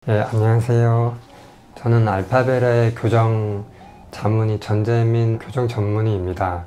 네, 안녕하세요. 저는 알파베라의 교정 자문의 전재민 교정 전문의입니다.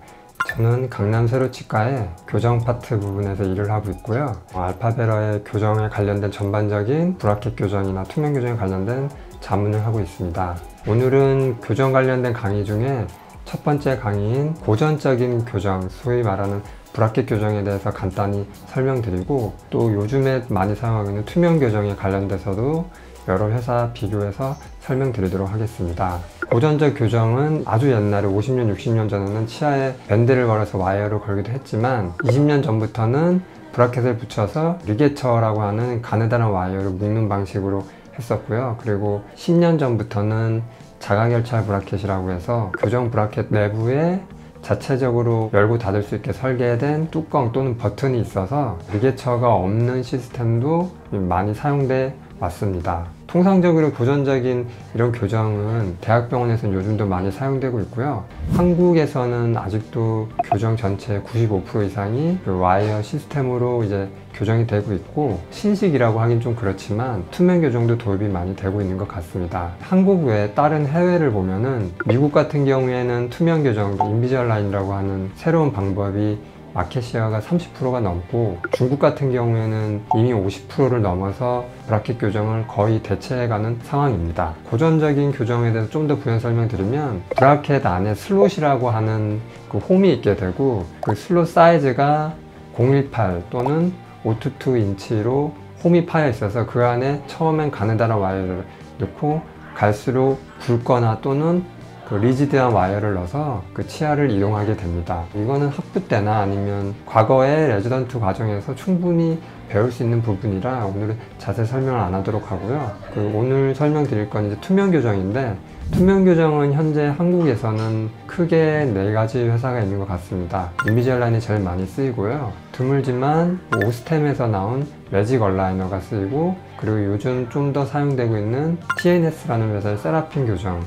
저는 강남 세로치과의 교정 파트 부분에서 일을 하고 있고요. 알파베라의 교정에 관련된 전반적인 브라켓 교정이나 투명 교정에 관련된 자문을 하고 있습니다. 오늘은 교정 관련된 강의 중에 첫 번째 강의인 고전적인 교정, 소위 말하는 브라켓 교정에 대해서 간단히 설명드리고, 또 요즘에 많이 사용하고 있는 투명 교정에 관련돼서도 여러 회사 비교해서 설명드리도록 하겠습니다. 고전적 교정은 아주 옛날에 50년, 60년 전에는 치아에 밴드를 걸어서 와이어를 걸기도 했지만 20년 전부터는 브라켓을 붙여서 리게처라고 하는 가느다란 와이어를 묶는 방식으로 했었고요. 그리고 10년 전부터는 자가결착 브라켓이라고 해서 교정 브라켓 내부에 자체적으로 열고 닫을 수 있게 설계된 뚜껑 또는 버튼이 있어서 리게처가 없는 시스템도 많이 사용돼 왔습니다. 통상적으로 고전적인 이런 교정은 대학병원에서는 요즘도 많이 사용되고 있고요. 한국에서는 아직도 교정 전체의 95% 이상이 그 와이어 시스템으로 이제 교정이 되고 있고, 신식이라고 하긴 좀 그렇지만 투명 교정도 도입이 많이 되고 있는 것 같습니다. 한국 외에 다른 해외를 보면은 미국 같은 경우에는 투명 교정, 인비절라인이라고 하는 새로운 방법이 마켓 시어가 30%가 넘고, 중국 같은 경우에는 이미 50%를 넘어서 브라켓 교정을 거의 대체해가는 상황입니다. 고전적인 교정에 대해서 좀 더 부연 설명드리면, 브라켓 안에 슬롯이라고 하는 그 홈이 있게 되고, 그 슬롯 사이즈가 018 또는 522인치로 홈이 파여 있어서 그 안에 처음엔 가느다란 와이어를 넣고, 갈수록 굵거나 또는 그 리지드한 와이어를 넣어서 그 치아를 이용하게 됩니다. 이거는 학부 때나 아니면 과거의 레지던트 과정에서 충분히 배울 수 있는 부분이라 오늘은 자세히 설명을 안 하도록 하고요. 오늘 설명드릴 건 이제 투명 교정인데, 투명 교정은 현재 한국에서는 크게 4가지 회사가 있는 것 같습니다. 인비절라인이 제일 많이 쓰이고요. 드물지만 오스템에서 나온 매직 얼라이너가 쓰이고, 그리고 요즘 좀 더 사용되고 있는 TNS라는 회사의 세라핀 교정,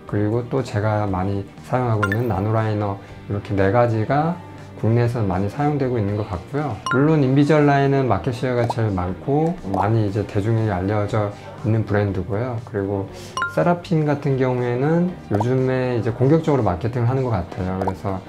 그리고 또 제가 많이 사용하고 있는 나노라이너, 이렇게 4가지가 국내에서 많이 사용되고 있는 것 같고요. 물론 인비절라인은 마켓 시어가 제일 많고 많이 이제 대중에게 알려져 있는 브랜드고요. 그리고 세라핀 같은 경우에는 요즘에 이제 공격적으로 마케팅을 하는 것 같아요. 그래서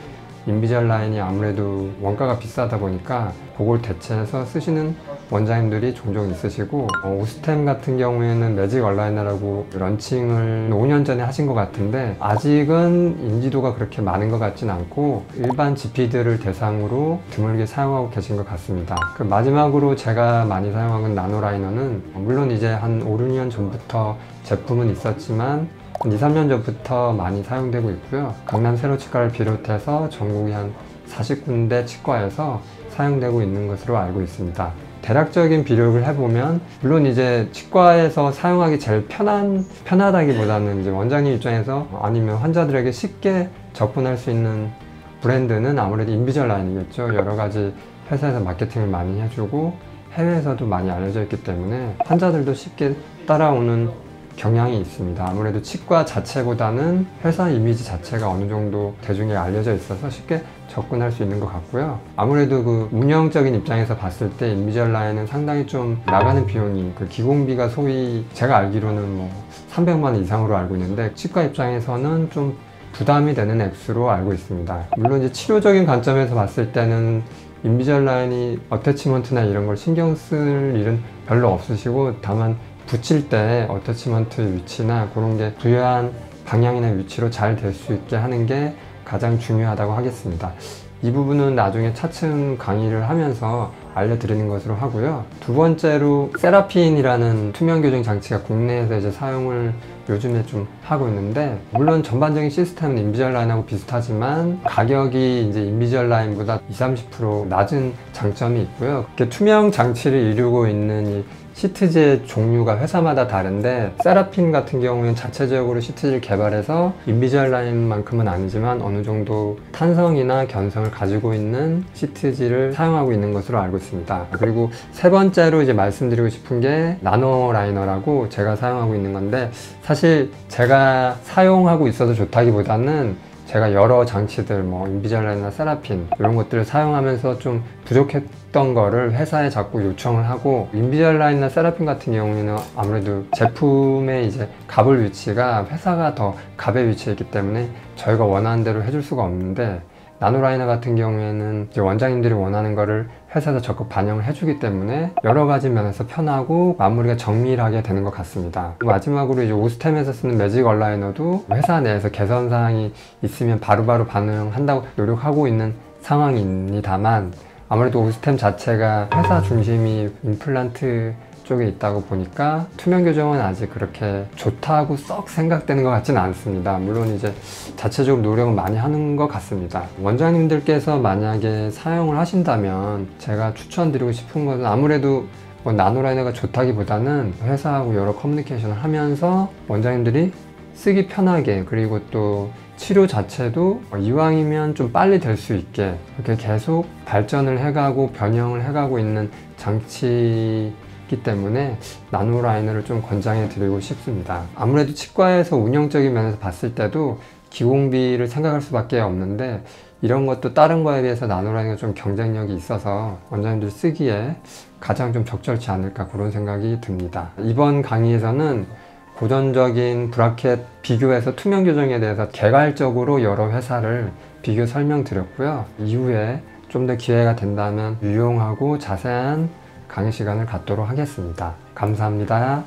인비절라인이 아무래도 원가가 비싸다 보니까 그걸 대체해서 쓰시는 원장님들이 종종 있으시고, 오스템 같은 경우에는 매직 얼라이너라고 런칭을 5년 전에 하신 것 같은데 아직은 인지도가 그렇게 많은 것 같진 않고 일반 GP들을 대상으로 드물게 사용하고 계신 것 같습니다. 마지막으로 제가 많이 사용하는 나노라이너는 물론 이제 한 5, 6년 전부터 제품은 있었지만 한 2, 3년 전부터 많이 사용되고 있고요. 강남 세로치과를 비롯해서 전국의 한 40군데 치과에서 사용되고 있는 것으로 알고 있습니다. 대략적인 비교를 해보면, 물론 이제 치과에서 사용하기 제일 편하다기보다는 이제 원장님 입장에서 아니면 환자들에게 쉽게 접근할 수 있는 브랜드는 아무래도 인비절라인이겠죠. 여러 가지 회사에서 마케팅을 많이 해주고 해외에서도 많이 알려져 있기 때문에 환자들도 쉽게 따라오는 경향이 있습니다. 아무래도 치과 자체보다는 회사 이미지 자체가 어느 정도 대중에 알려져 있어서 쉽게 접근할 수 있는 것 같고요. 아무래도 그 운영적인 입장에서 봤을 때 인비절라인은 상당히 좀 나가는 비용이, 그 기공비가 소위 제가 알기로는 뭐 300만 원 이상으로 알고 있는데, 치과 입장에서는 좀 부담이 되는 액수로 알고 있습니다. 물론 이제 치료적인 관점에서 봤을 때는 인비절라인이 어태치먼트나 이런 걸 신경 쓸 일은 별로 없으시고, 다만 붙일 때 어태치먼트 위치나 그런 게 부유한 방향이나 위치로 잘 될 수 있게 하는 게 가장 중요하다고 하겠습니다. 이 부분은 나중에 차츰 강의를 하면서 알려드리는 것으로 하고요. 두 번째로 세라핀이라는 투명 교정 장치가 국내에서 이제 사용을 요즘에 좀 하고 있는데, 물론 전반적인 시스템은 인비절라인하고 비슷하지만 가격이 이제 인비절라인보다 20-30% 낮은 장점이 있고요. 이렇게 투명 장치를 이루고 있는 이 시트제 종류가 회사마다 다른데, 세라핀 같은 경우는 자체적으로 시트지를 개발해서 인비절라인만큼은 아니지만 어느 정도 탄성이나 견성을 가지고 있는 시트지를 사용하고 있는 것으로 알고 있습니다. 그리고 세 번째로 이제 말씀드리고 싶은 게 나노라이너라고 제가 사용하고 있는 건데, 사실 제가 사용하고 있어도 좋다기보다는 제가 여러 장치들 인비잘라이너나 세라핀 이런 것들을 사용하면서 좀 부족했던 거를 회사에 자꾸 요청을 하고, 인비잘라이너나 세라핀 같은 경우에는 아무래도 제품의 이제 갑을 위치가 회사가 더 갑의 위치에 있기 때문에 저희가 원하는 대로 해줄 수가 없는데, 나노라이너 같은 경우에는 이제 원장님들이 원하는 거를 회사에서 적극 반영을 해주기 때문에 여러 가지 면에서 편하고 마무리가 정밀하게 되는 것 같습니다. 마지막으로 이제 오스템에서 쓰는 매직 얼라이너도 회사 내에서 개선 사항이 있으면 바로바로 반영한다고 노력하고 있는 상황입니다만, 아무래도 오스템 자체가 회사 중심이 임플란트 쪽에 있다고 보니까 투명 교정은 아직 그렇게 좋다고 썩 생각되는 것 같지는 않습니다. 물론 이제 자체적으로 노력은 많이 하는 것 같습니다. 원장님들께서 만약에 사용을 하신다면 제가 추천드리고 싶은 것은, 아무래도 나노라이너가 좋다기보다는 회사하고 여러 커뮤니케이션을 하면서 원장님들이 쓰기 편하게, 그리고 또 치료 자체도 이왕이면 좀 빨리 될 수 있게 이렇게 계속 발전을 해가고 변형을 해가고 있는 장치이기 때문에 나노라이너를 좀 권장해 드리고 싶습니다. 아무래도 치과에서 운영적인 면에서 봤을 때도 기공비를 생각할 수밖에 없는데, 이런 것도 다른 거에 비해서 나노라이너가 좀 경쟁력이 있어서 원장님들 쓰기에 가장 좀 적절치 않을까, 그런 생각이 듭니다. 이번 강의에서는 고전적인 브라켓 비교해서 투명 교정에 대해서 개괄적으로 여러 회사를 비교 설명드렸고요. 이후에 좀 더 기회가 된다면 유용하고 자세한 강의 시간을 갖도록 하겠습니다. 감사합니다.